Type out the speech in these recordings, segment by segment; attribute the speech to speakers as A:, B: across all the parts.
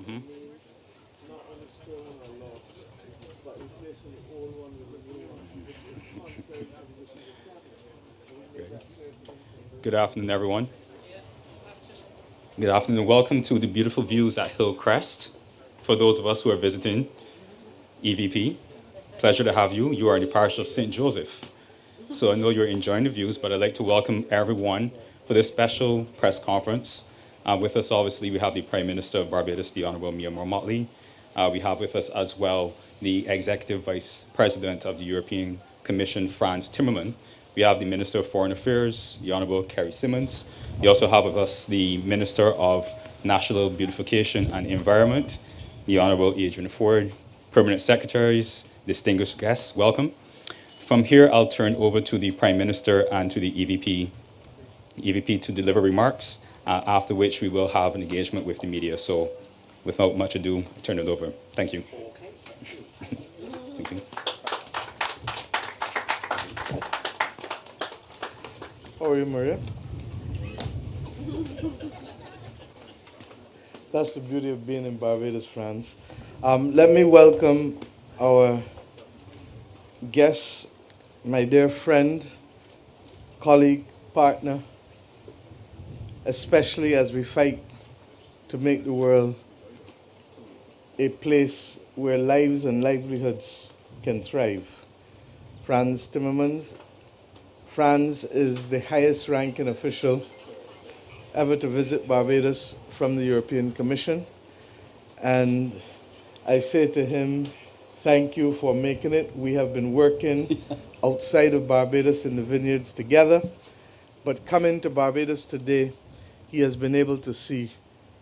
A: Mhm. Good afternoon, everyone. Good afternoon. Welcome to the beautiful views at Hillcrest. For those of us who are visiting EVP, pleasure to have you. You are in the parish of St. Joseph. So I know you're enjoying the views, but I'd like to welcome everyone for this special press conference. With us, obviously, we have the Prime Minister of Barbados, the Honorable Mia Motley. We have with us as well the Executive Vice President of the European Commission, Frans Timmermans. We have the Minister of Foreign Affairs, the Honorable Kerry Simmons. We also have with us the Minister of National Beautification and Environment, the Honorable Adrian Ford. Permanent Secretaries, distinguished guests, welcome. From here, I'll turn over to the Prime Minister and to the EVP to deliver remarks, after which we will have an engagement with the media. So without much ado, I turn it over. Thank you. Thank you.
B: How are you, Maria? That's the beauty of being in Barbados, France. Let me welcome our guest, my dear friend, colleague, partner, especially as we fight to make the world a place where lives and livelihoods can thrive. Frans Timmermans. Frans is the highest ranking official ever to visit Barbados from the European Commission. And I say to him, thank you for making it. We have been working outside of Barbados in the vineyards together, but coming to Barbados today, he has been able to see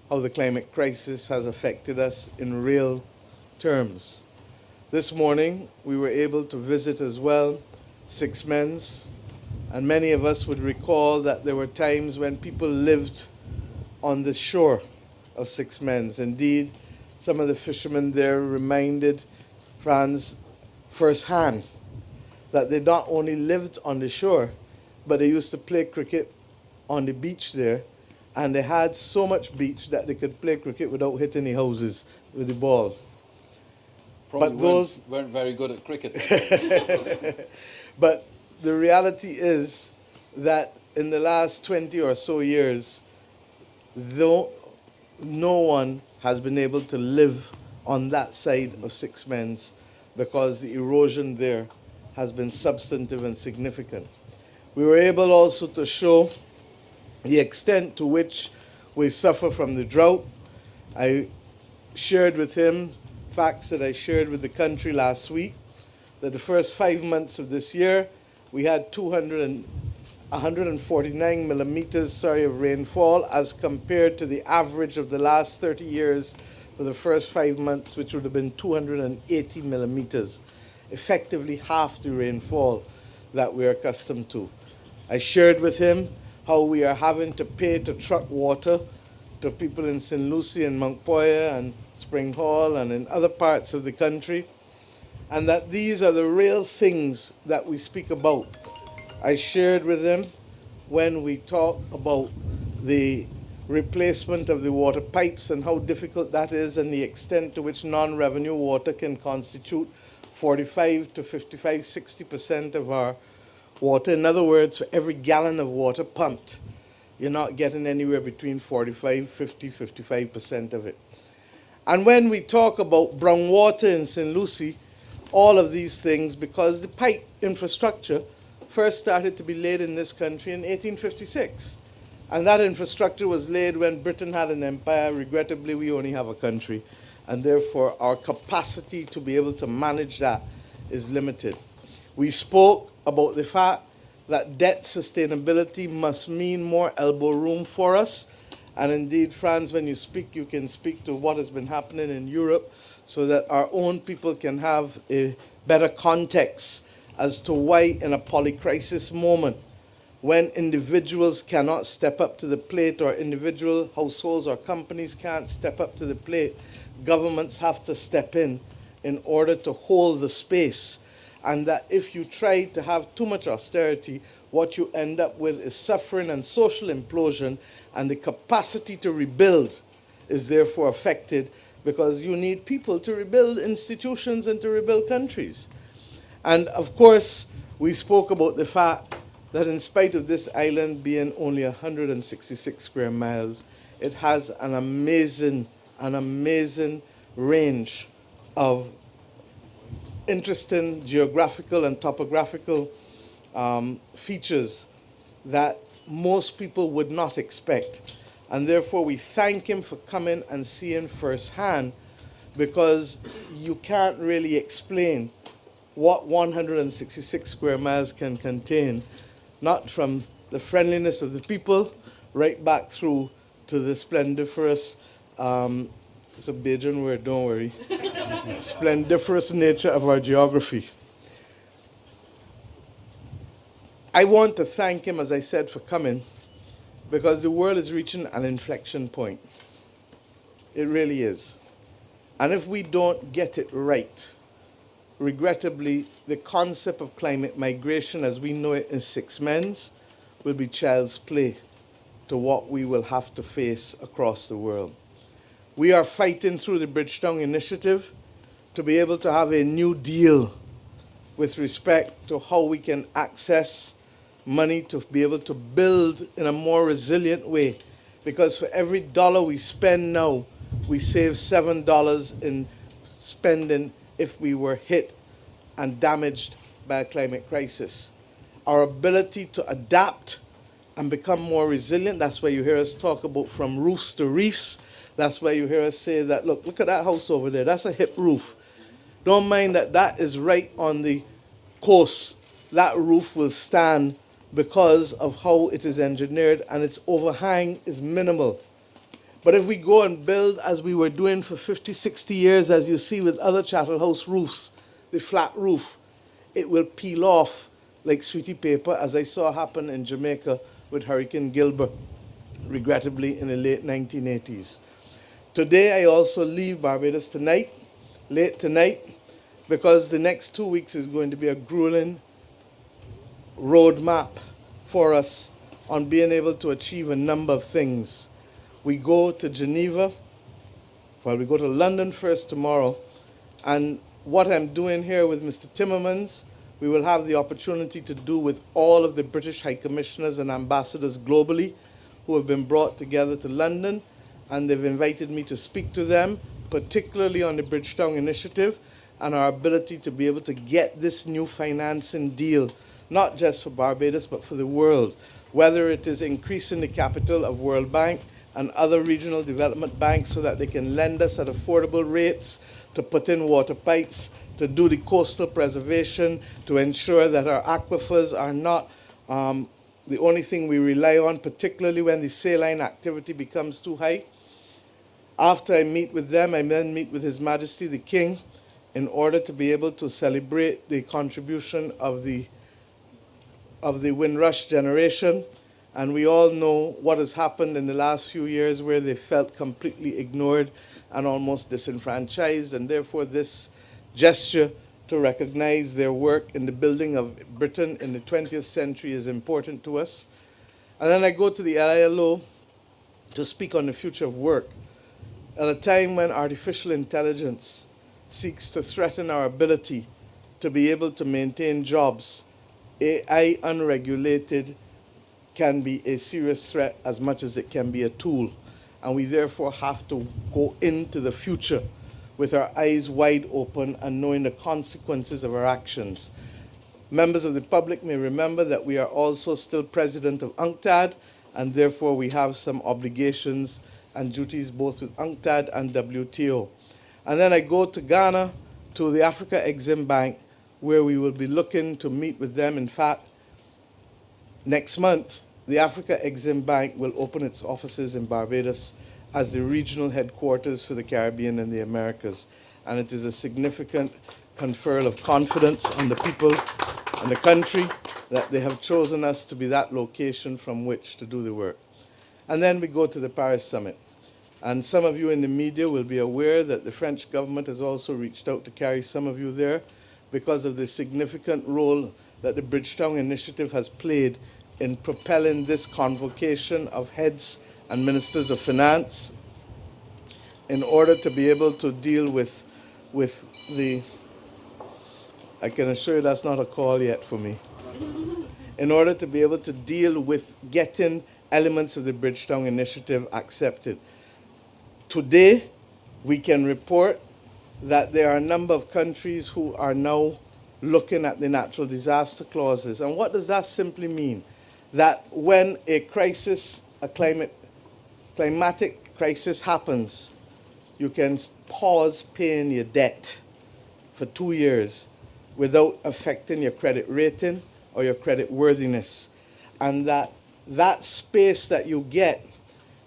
B: how the climate crisis has affected us in real terms. This morning, we were able to visit as well Six Men's, and many of us would recall that there were times when people lived on the shore of Six Men's. Indeed, some of the fishermen there reminded Frans firsthand that they not only lived on the shore, but they used to play cricket on the beach there, and they had so much beach that they could play cricket without hitting the houses with the ball.
C: Probably
B: But those
C: weren't very good at cricket.
B: But the reality is that in the last 20 or so years, though no one has been able to live on that side of Six Men's because the erosion there has been substantive and significant. We were able also to show the extent to which we suffer from the drought. I shared with him facts that I shared with the country last week, that the first 5 months of this year, we had 149 millimeters of rainfall as compared to the average of the last 30 years for the first 5 months, which would have been 280 millimeters, effectively half the rainfall that we're accustomed to. I shared with him how we are having to pay to truck water to people in St. Lucie and Mount Poyer and Spring Hall and in other parts of the country, and that these are the real things that we speak about. I shared with him when we talk about the replacement of the water pipes and how difficult that is and the extent to which non-revenue water can constitute 45 to 55, 60% of our water. In other words, for every gallon of water pumped, you're not getting anywhere between 45, 50, 55% of it. And when we talk about brown water in St. Lucie, all of these things, because the pipe infrastructure first started to be laid in this country in 1856. And that infrastructure was laid when Britain had an empire. Regrettably, we only have a country. And therefore, our capacity to be able to manage that is limited. We spoke about the fact that debt sustainability must mean more elbow room for us. And indeed, Frans, when you speak, you can speak to what has been happening in Europe so that our own people can have a better context as to why in a polycrisis moment, when individuals cannot step up to the plate or individual households or companies can't step up to the plate, governments have to step in order to hold the space. And that if you try to have too much austerity, what you end up with is suffering and social implosion, and the capacity to rebuild is therefore affected because you need people to rebuild institutions and to rebuild countries. And of course, we spoke about the fact that in spite of this island being only 166 square miles, it has an amazing range of interesting geographical and topographical features that most people would not expect. And therefore, we thank him for coming and seeing firsthand, because you can't really explain what 166 square miles can contain, not from the friendliness of the people right back through to the splendiferous, it's a Bajan word, don't worry, splendiferous nature of our geography. I want to thank him, as I said, for coming, because the world is reaching an inflection point. It really is. And if we don't get it right, regrettably, the concept of climate migration as we know it in 6 months will be child's play to what we will have to face across the world. We are fighting through the Bridgetown Initiative to be able to have a new deal with respect to how we can access money to be able to build in a more resilient way. Because for every dollar we spend now, we save $7 in spending if we were hit and damaged by a climate crisis. Our ability to adapt and become more resilient, that's why you hear us talk about from roofs to reefs. That's why you hear us say that, look at that house over there, that's a hip roof. Don't mind that that is right on the coast. That roof will stand because of how it is engineered, and its overhang is minimal. But if we go and build as we were doing for 50, 60 years, as you see with other chattel house roofs, the flat roof, it will peel off like sweetie paper, as I saw happen in Jamaica with Hurricane Gilbert, regrettably in the late 1980s. Today I also leave Barbados tonight, late tonight, because the next 2 weeks is going to be a grueling roadmap for us on being able to achieve a number of things. We go to Geneva, well, we go to London first tomorrow, and what I'm doing here with Mr. Timmermans, we will have the opportunity to do with all of the British High Commissioners and Ambassadors globally who have been brought together to London, and they've invited me to speak to them, particularly on the Bridgetown Initiative and our ability to be able to get this new financing deal, not just for Barbados, but for the world, whether it is increasing the capital of World Bank and other regional development banks so that they can lend us at affordable rates to put in water pipes, to do the coastal preservation, to ensure that our aquifers are not the only thing we rely on, particularly when the saline activity becomes too high. After I meet with them, I then meet with His Majesty the King in order to be able to celebrate the contribution of the Windrush generation. And we all know what has happened in the last few years where they felt completely ignored and almost disenfranchised, and therefore this gesture to recognize their work in the building of Britain in the 20th century is important to us. And then I go to the ILO to speak on the future of work at a time when artificial intelligence seeks to threaten our ability to be able to maintain jobs. AI unregulated can be a serious threat as much as it can be a tool. And we therefore have to go into the future with our eyes wide open and knowing the consequences of our actions. Members of the public may remember that we are also still president of UNCTAD, and therefore we have some obligations and duties both with UNCTAD and WTO. And then I go to Ghana, to the Africa Exim Bank, where we will be looking to meet with them. In fact, next month, the Africa Exim Bank will open its offices in Barbados as the regional headquarters for the Caribbean and the Americas. And it is a significant conferral of confidence on the people and the country that they have chosen us to be that location from which to do the work. And then we go to the Paris Summit. And some of you in the media will be aware that the French government has also reached out to carry some of you there because of the significant role that the Bridgetown Initiative has played in propelling this convocation of heads and ministers of finance in order to be able to deal with the, I can assure you that's not a call yet for me, in order to be able to deal with getting elements of the Bridgetown Initiative accepted. Today, we can report that there are a number of countries who are now looking at the natural disaster clauses. And what does that simply mean? That when a crisis, a climatic crisis happens, you can pause paying your debt for 2 years without affecting your credit rating or your credit worthiness. And that space that you get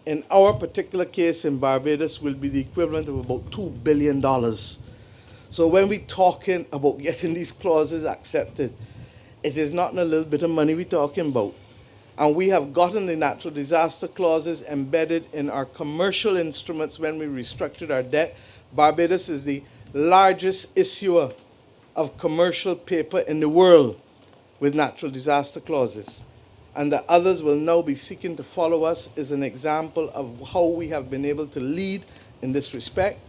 B: in our particular case in Barbados will be the equivalent of about $2 billion. So when we're talking about getting these clauses accepted, it is not a little bit of money we're talking about. And we have gotten the natural disaster clauses embedded in our commercial instruments when we restructured our debt. Barbados is the largest issuer of commercial paper in the world with natural disaster clauses. And that others will now be seeking to follow us is an example of how we have been able to lead in this respect.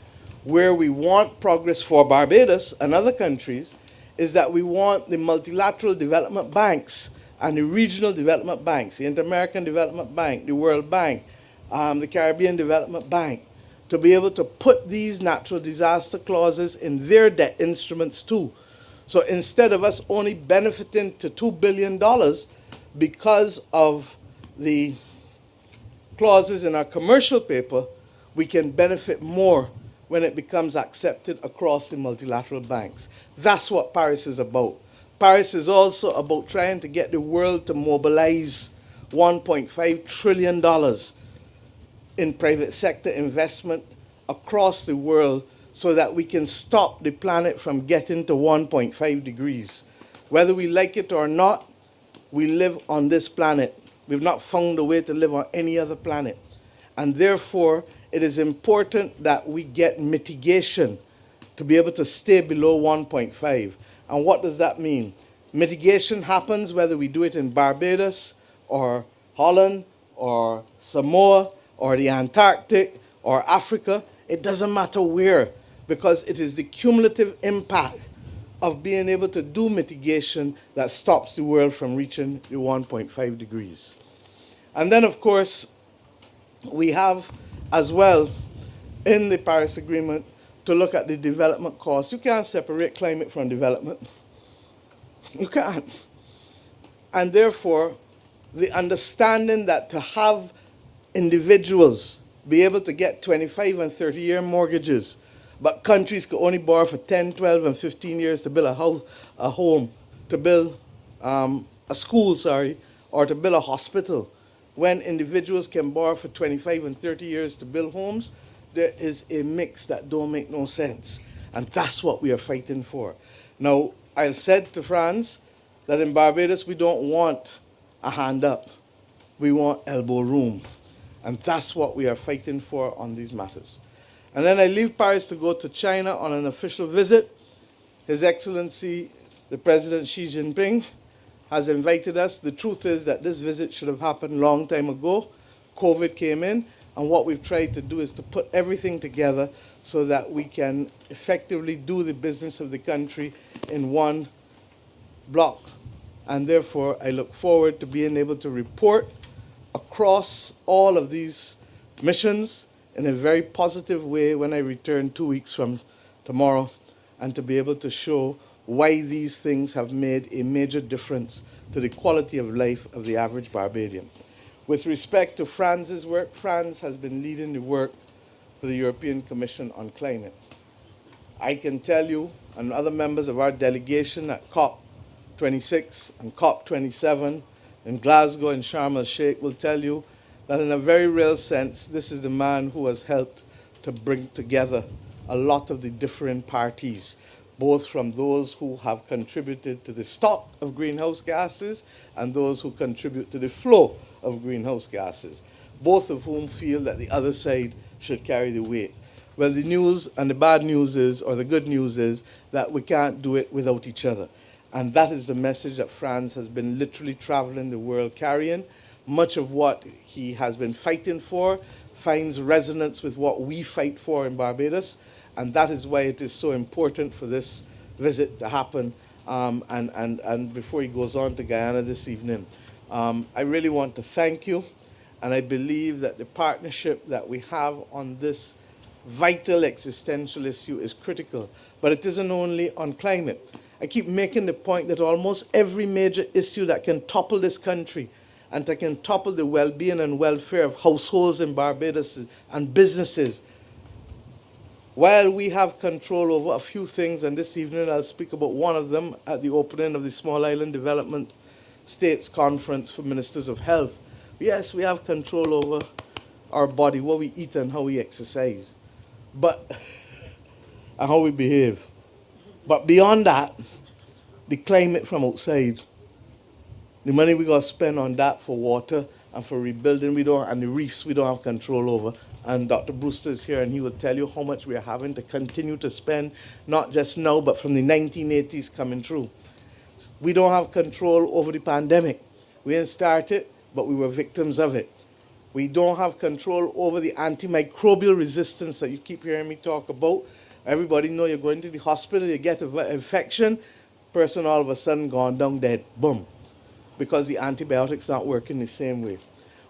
B: Where we want progress for Barbados and other countries is that we want the multilateral development banks and the regional development banks, the Inter-American Development Bank, the World Bank, the Caribbean Development Bank, to be able to put these natural disaster clauses in their debt instruments too. So instead of us only benefiting to $2 billion because of the clauses in our commercial paper, we can benefit more when it becomes accepted across the multilateral banks. That's what Paris is about. Paris is also about trying to get the world to mobilize $1.5 trillion in private sector investment across the world so that we can stop the planet from getting to 1.5 degrees. Whether we like it or not, we live on this planet. We've not found a way to live on any other planet. And therefore, it is important that we get mitigation to be able to stay below 1.5. And what does that mean? Mitigation happens whether we do it in Barbados or Holland or Samoa or the Antarctic or Africa. It doesn't matter where, because it is the cumulative impact of being able to do mitigation that stops the world from reaching the 1.5 degrees. And then, of course, we have as well in the Paris Agreement to look at the development costs. You can't separate climate from development. You can't. And therefore, the understanding that to have individuals be able to get 25 and 30-year mortgages, but countries could only borrow for 10, 12, and 15 years to build a house, a home, to build a school, or to build a hospital. When individuals can borrow for 25 and 30 years to build homes, there is a mix that don't make no sense. And that's what we are fighting for. Now, I said to Frans that in Barbados we don't want a hand up. We want elbow room. And that's what we are fighting for on these matters. And then I leave Paris to go to China on an official visit. His Excellency, the President Xi Jinping, has invited us. The truth is that this visit should have happened a long time ago. COVID came in, and what we've tried to do is to put everything together so that we can effectively do the business of the country in one block. And therefore, I look forward to being able to report across all of these missions in a very positive way when I return 2 weeks from tomorrow, and to be able to show why these things have made a major difference to the quality of life of the average Barbadian. With respect to Frans's work, Frans has been leading the work for the European Commission on Climate. I can tell you, and other members of our delegation at COP26 and COP27 in Glasgow and Sharm el-Sheikh will tell you that in a very real sense, this is the man who has helped to bring together a lot of the different parties, both from those who have contributed to the stock of greenhouse gases and those who contribute to the flow of greenhouse gases, both of whom feel that the other side should carry the weight. Well, the news and the bad news is, or the good news is, that we can't do it without each other. And that is the message that Frans has been literally traveling the world carrying. Much of what he has been fighting for finds resonance with what we fight for in Barbados, and that is why it is so important for this visit to happen. And before he goes on to Guyana this evening, I really want to thank you, and I believe that the partnership that we have on this vital existential issue is critical. But it isn't only on climate. I keep making the point that almost every major issue that can topple this country and that can topple the well-being and welfare of households in Barbados and businesses, while we have control over a few things, and this evening I'll speak about one of them at the opening of the Small Island Development States Conference for Ministers of Health. Yes, we have control over our body, what we eat and how we exercise, and how we behave. But beyond that, the climate from outside, the money we got to spend on that for water and for rebuilding, and the reefs we don't have control over. And Dr. Brewster is here, and he will tell you how much we are having to continue to spend, not just now, but from the 1980s coming through. We don't have control over the pandemic. We didn't start it, but we were victims of it. We don't have control over the antimicrobial resistance that you keep hearing me talk about. Everybody know you're going to the hospital, you get an infection, person all of a sudden gone down dead, boom, because the antibiotics not working the same way.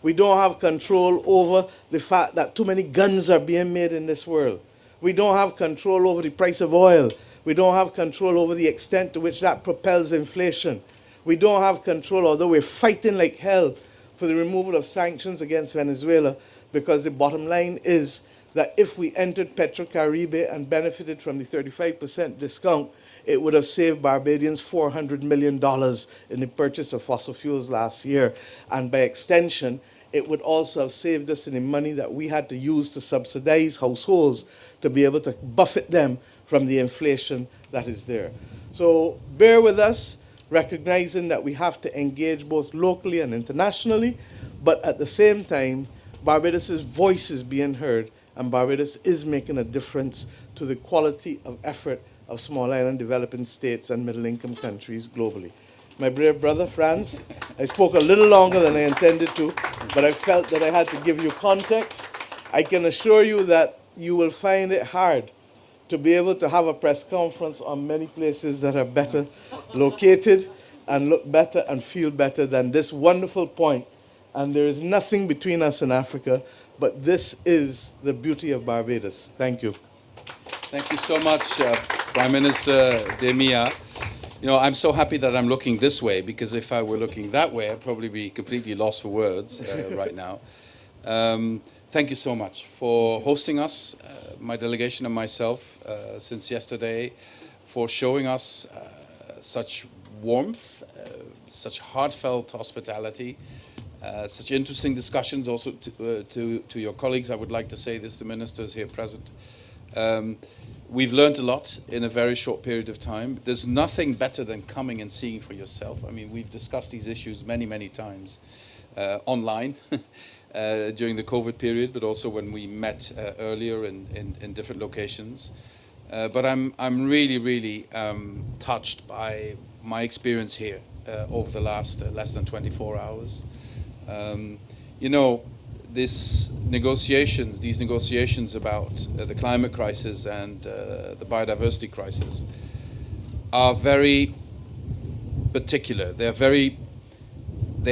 B: We don't have control over the fact that too many guns are being made in this world. We don't have control over the price of oil. We don't have control over the extent to which that propels inflation. We don't have control, although we're fighting like hell for the removal of sanctions against Venezuela, because the bottom line is that if we entered Petrocaribe and benefited from the 35% discount, it would have saved Barbadians $400 million in the purchase of fossil fuels last year. And by extension, it would also have saved us in the money that we had to use to subsidize households to be able to buffet them from the inflation that is there. So bear with us, recognizing that we have to engage both locally and internationally, but at the same time, Barbados' voice is being heard, and Barbados is making a difference to the quality of effort of small island developing states and middle-income countries globally. My dear brother, Frans, I spoke a little longer than I intended to, but I felt that I had to give you context. I can assure you that you will find it hard to be able to have a press conference on many places that are better located and look better and feel better than this wonderful point. And there is nothing between us and Africa, but this is the beauty of Barbados. Thank you.
C: Thank you so much, Prime Minister Demia. You know, I'm so happy that I'm looking this way, because if I were looking that way, I'd probably be completely lost for words right now. Thank you so much for hosting us, my delegation and myself, since yesterday, for showing us such warmth, such heartfelt hospitality, such interesting discussions. Also to your colleagues, I would like to say this, the ministers here present. We've learned a lot in a very short period of time. There's nothing better than coming and seeing for yourself. I mean, we've discussed these issues many, many times online during the COVID period, but also when we met earlier in different locations. But I'm really, really touched by my experience here over the last less than 24 hours. You know, these negotiations about the climate crisis and the biodiversity crisis are very particular. They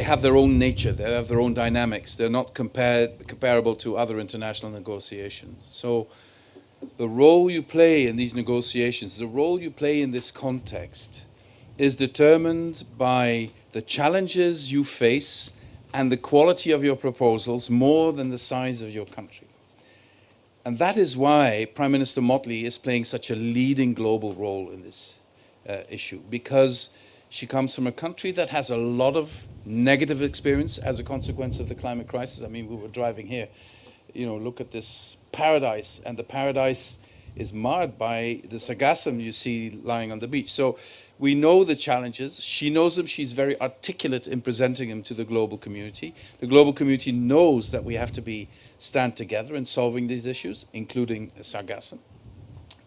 C: have their own nature. They have their own dynamics. They're not comparable to other international negotiations. So the role you play in these negotiations, the role you play in this context, is determined by the challenges you face and the quality of your proposals more than the size of your country. And that is why Prime Minister Motley is playing such a leading global role in this issue, because she comes from a country that has a lot of negative experience as a consequence of the climate crisis. I mean, we were driving here, you know, look at this paradise, and the paradise is marred by the sargassum you see lying on the beach. So we know the challenges. She knows them. She's very articulate in presenting them to the global community. The global community knows that we have to stand together in solving these issues, including sargassum.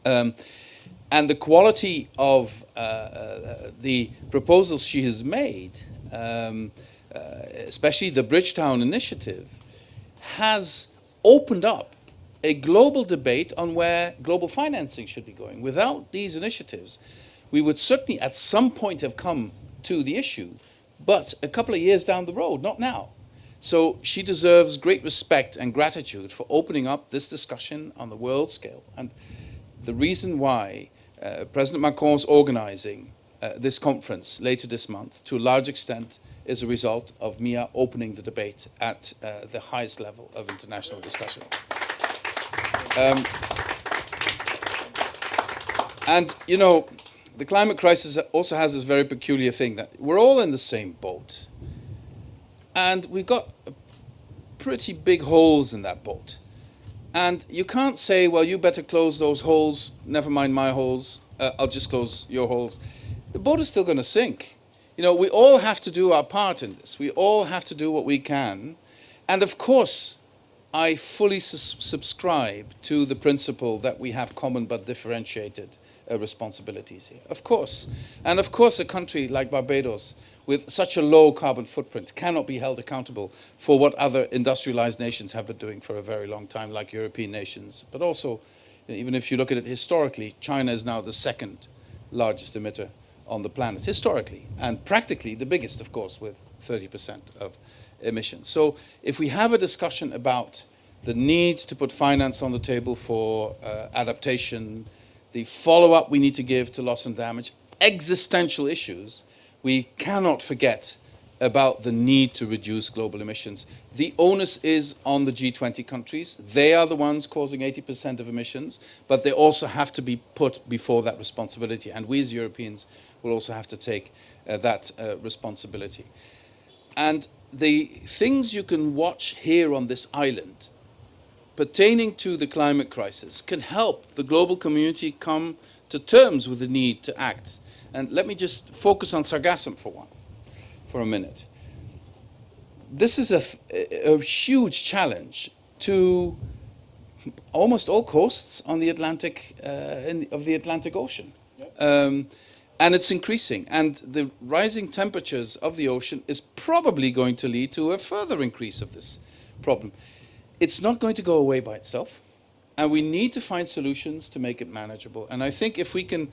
C: And the quality of the proposals she has made, especially the Bridgetown Initiative, has opened up a global debate on where global financing should be going. Without these initiatives, we would certainly at some point have come to the issue, but a couple of years down the road, not now. So she deserves great respect and gratitude for opening up this discussion on the world scale. And the reason why President Macron's organizing this conference later this month, to a large extent, is a result of Mia opening the debate at the highest level of international discussion. And, you know, the climate crisis also has this very peculiar thing that we're all in the same boat. And we've got pretty big holes in that boat. And you can't say, well, you better close those holes, never mind my holes, I'll just close your holes. The boat is still going to sink. You know, we all have to do our part in this. We all have to do what we can. And of course, I fully subscribe to the principle that we have common but differentiated responsibilities here. Of course. And of course, a country like Barbados, with such a low carbon footprint, cannot be held accountable for what other industrialized nations have been doing for a very long time, like European nations. But also, even if you look at it historically, China is now the second largest emitter on the planet, historically, and practically the biggest, of course, with 30% of emissions. So if we have a discussion about the need to put finance on the table for adaptation, the follow-up we need to give to loss and damage, existential issues, we cannot forget about the need to reduce global emissions. The onus is on the G20 countries. They are the ones causing 80% of emissions, but they also have to be put before that responsibility. And we as Europeans will also have to take that responsibility. And the things you can watch here on this island pertaining to the climate crisis can help the global community come to terms with the need to act. And let me just focus on sargassum for a minute. This is a huge challenge to almost all coasts on the Atlantic, of the Atlantic Ocean. Yep. And it's increasing. And the rising temperatures of the ocean is probably going to lead to a further increase of this problem. It's not going to go away by itself. And we need to find solutions to make it manageable. And I think if we can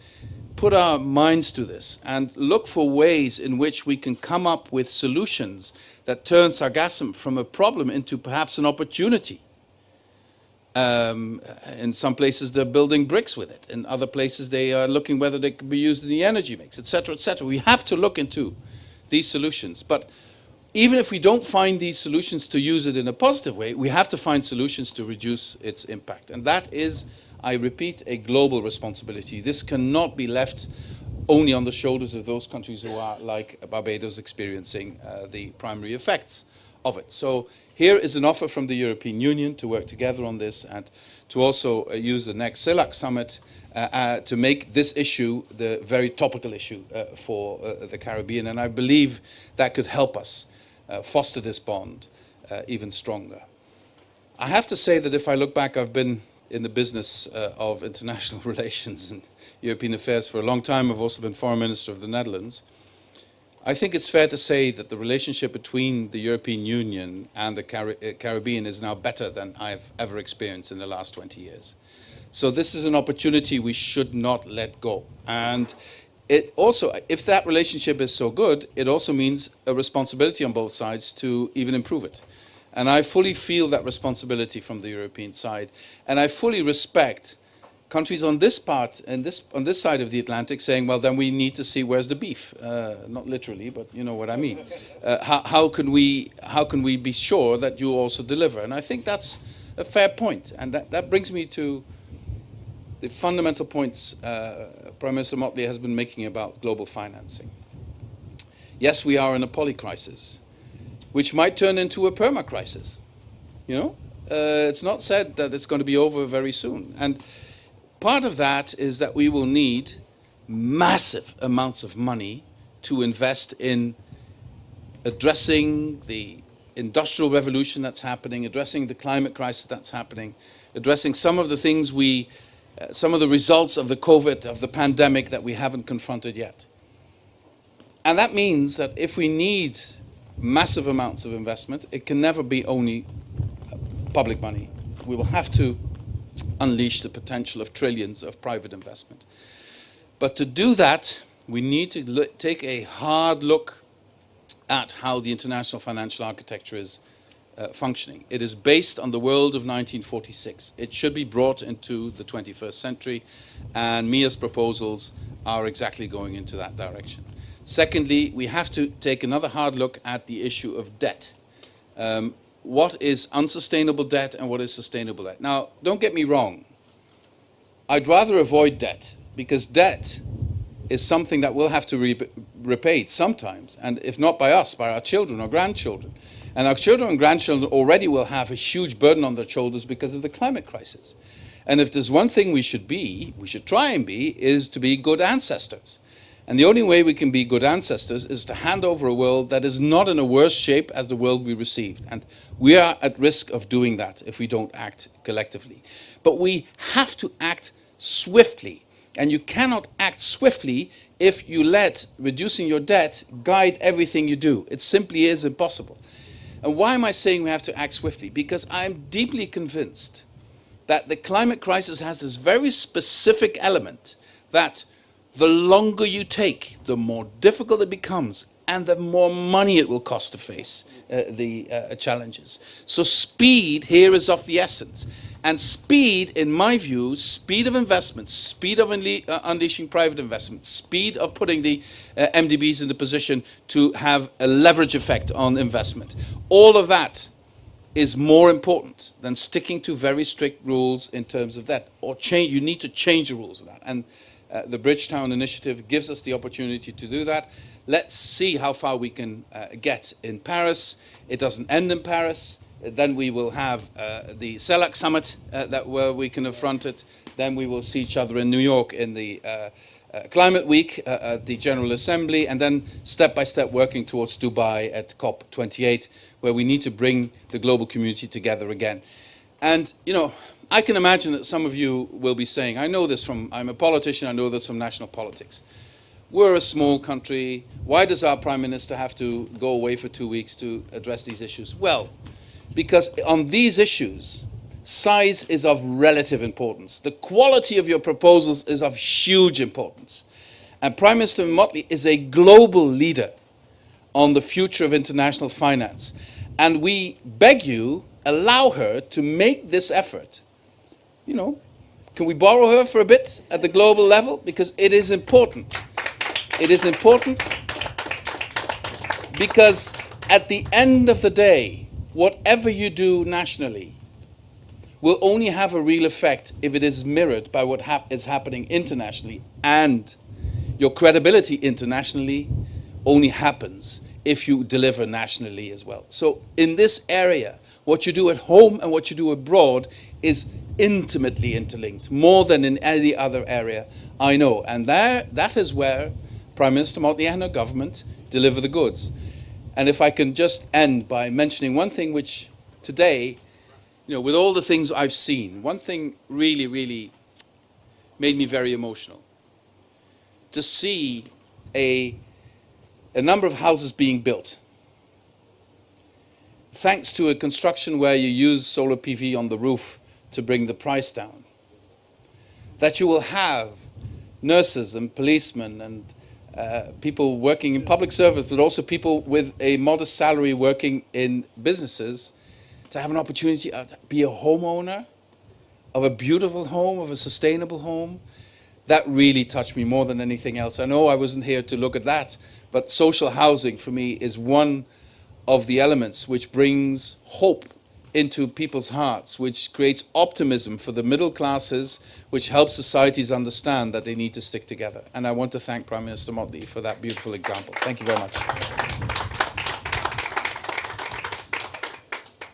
C: put our minds to this and look for ways in which we can come up with solutions that turn sargassum from a problem into perhaps an opportunity. In some places they're building bricks with it. In other places they are looking whether they can be used in the energy mix, et cetera, et cetera. We have to look into these solutions. But even if we don't find these solutions to use it in a positive way, we have to find solutions to reduce its impact. And that is, I repeat, a global responsibility. This cannot be left only on the shoulders of those countries who are, like Barbados, experiencing the primary effects of it. So here is an offer from the European Union to work together on this and to also use the next CELAC summit to make this issue the very topical issue for the Caribbean. And I believe that could help us foster this bond even stronger. I have to say that if I look back, I've been in the business of international relations and European affairs for a long time. I've also been Foreign Minister of the Netherlands. I think it's fair to say that the relationship between the European Union and the Caribbean is now better than I've ever experienced in the last 20 years. So this is an opportunity we should not let go. And it also, if that relationship is so good, it also means a responsibility on both sides to even improve it. And I fully feel that responsibility from the European side. And I fully respect countries on this part and on this side of the Atlantic saying, well, then we need to see where's the beef. Not literally, but you know what I mean. How can we be sure that you also deliver? And I think that's a fair point. And that brings me to the fundamental points Prime Minister Motley has been making about global financing. Yes, we are in a polycrisis, which might turn into a perma-crisis. You know, it's not said that it's going to be over very soon. And part of that is that we will need massive amounts of money to invest in addressing the industrial revolution that's happening, addressing the climate crisis that's happening, addressing some of the things some of the results of the COVID, of the pandemic that we haven't confronted yet. And that means that if we need massive amounts of investment, it can never be only public money. we will have to unleash the potential of trillions of private investment. But to do that, we need to take a hard look at how the international financial architecture is functioning. It is based on the world of 1946. It should be brought into the 21st century, and MIA's proposals are exactly going into that direction. Secondly, we have to take another hard look at the issue of debt. What is unsustainable debt and what is sustainable debt? Now, don't get me wrong. I'd rather avoid debt, because debt is something that we'll have to repay sometimes, and if not by us, by our children or grandchildren. And our children and grandchildren already will have a huge burden on their shoulders because of the climate crisis. And if there's one thing we should try and be, is to be good ancestors. And the only way we can be good ancestors is to hand over a world that is not in a worse shape as the world we received. And we are at risk of doing that if we don't act collectively. But we have to act swiftly. And you cannot act swiftly if you let reducing your debt guide everything you do. It simply is impossible. And why am I saying we have to act swiftly? Because I'm deeply convinced that the climate crisis has this very specific element that the longer you take, the more difficult it becomes, and the more money it will cost to face the challenges. So speed here is of the essence. And speed, in my view, speed of investment, speed of unleashing private investment, speed of putting the MDBs in the position to have a leverage effect on investment, all of that is more important than sticking to very strict rules in terms of that. Or change, you need to change the rules of that. And the Bridgetown Initiative gives us the opportunity to do that. Let's see how far we can get in Paris. It doesn't end in Paris. Then we will have the CELAC summit where we can affront it. Then we will see each other in New York in the Climate Week at the General Assembly, and then step by step working towards Dubai at COP28, where we need to bring the global community together again. And, you know, I can imagine that some of you will be saying, I'm a politician, I know this from national politics. We're a small country. Why does our Prime Minister have to go away for 2 weeks to address these issues? Well, because on these issues, size is of relative importance. The quality of your proposals is of huge importance. And Prime Minister Motley is a global leader on the future of international finance. And we beg you, allow her to make this effort. You know, can we borrow her for a bit at the global level? Because it is important. It is important because at the end of the day, whatever you do nationally will only have a real effect if it is mirrored by what is happening internationally. And your credibility internationally only happens if you deliver nationally as well. So in this area, what you do at home and what you do abroad is intimately interlinked, more than in any other area I know. And that is where Prime Minister Motley and her government deliver the goods. And if I can just end by mentioning one thing which today, you know, with all the things I've seen, one thing really, really made me very emotional. To see a number of houses being built, thanks to a construction where you use solar PV on the roof to bring the price down, that you will have nurses and policemen and people working in public service, but also people with a modest salary working in businesses, to have an opportunity to be a homeowner of a beautiful home, of a sustainable home. That really touched me more than anything else. I know I wasn't here to look at that, but social housing for me is one of the elements which brings hope into people's hearts, which creates optimism for the middle classes, which helps societies understand that they need to stick together. And I want to thank Prime Minister Motley for that beautiful example. Thank you very much.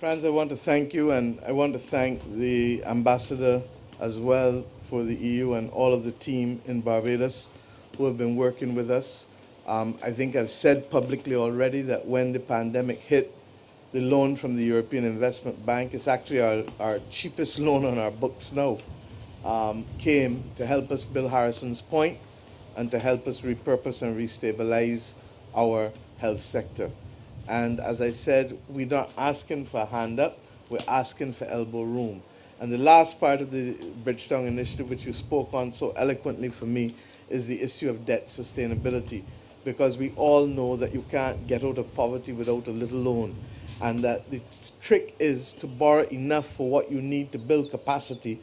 B: Frans, I want to thank you, and I want to thank the ambassador as well for the EU and all of the team in Barbados who have been working with us. I think I've said publicly already that when the pandemic hit, the loan from the European Investment Bank, is actually our cheapest loan on our books now, came to help us build Harrison's Point and to help us repurpose and restabilize our health sector. And as I said, we're not asking for a hand up, we're asking for elbow room. And the last part of the Bridgetown Initiative, which you spoke on so eloquently for me, is the issue of debt sustainability. Because we all know that you can't get out of poverty without a little loan. And that the trick is to borrow enough for what you need to build capacity,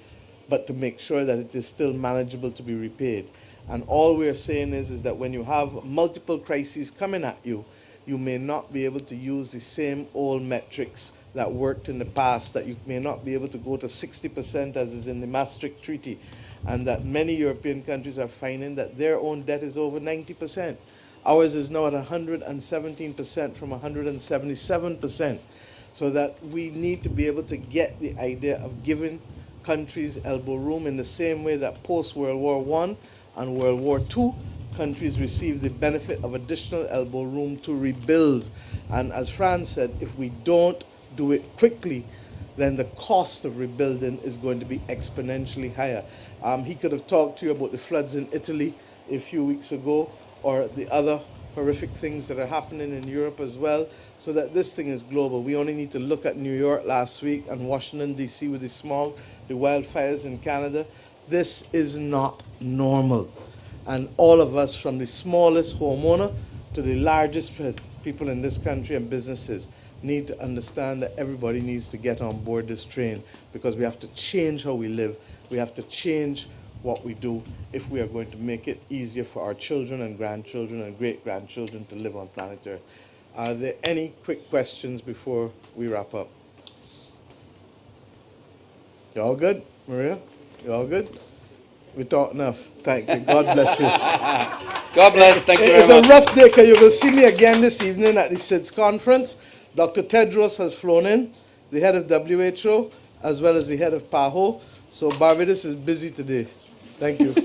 B: but to make sure that it is still manageable to be repaid. And all we're saying is that when you have multiple crises coming at you, you may not be able to use the same old metrics that worked in the past, that you may not be able to go to 60% as is in the Maastricht Treaty, and that many European countries are finding that their own debt is over 90%. Ours is now at 117% from 177%. So that we need to be able to get the idea of giving countries elbow room in the same way that post-World War I and World War II, countries received the benefit of additional elbow room to rebuild. And as Frans said, if we don't do it quickly, then the cost of rebuilding is going to be exponentially higher. He could have talked to you about the floods in Italy a few weeks ago, or the other horrific things that are happening in Europe as well, so that this thing is global. We only need to look at New York last week and Washington, D.C. with the smog, the wildfires in Canada. This is not normal. And all of us, from the smallest homeowner to the largest people in this country and businesses, need to understand that everybody needs to get on board this train, because we have to change how we live. We have to change what we do if we are going to make it easier for our children and grandchildren and great-grandchildren to live on planet Earth. Are there any quick questions before we wrap up? You all good, Maria? You all good? We talked enough. Thank you. God bless you.
C: God bless. Thank you very
B: It's
C: much.
B: a rough day, because you will see me again this evening at the SIDS conference. Dr. Tedros has flown in, the head of WHO, as well as the head of PAHO. So Barbados is busy today. Thank you.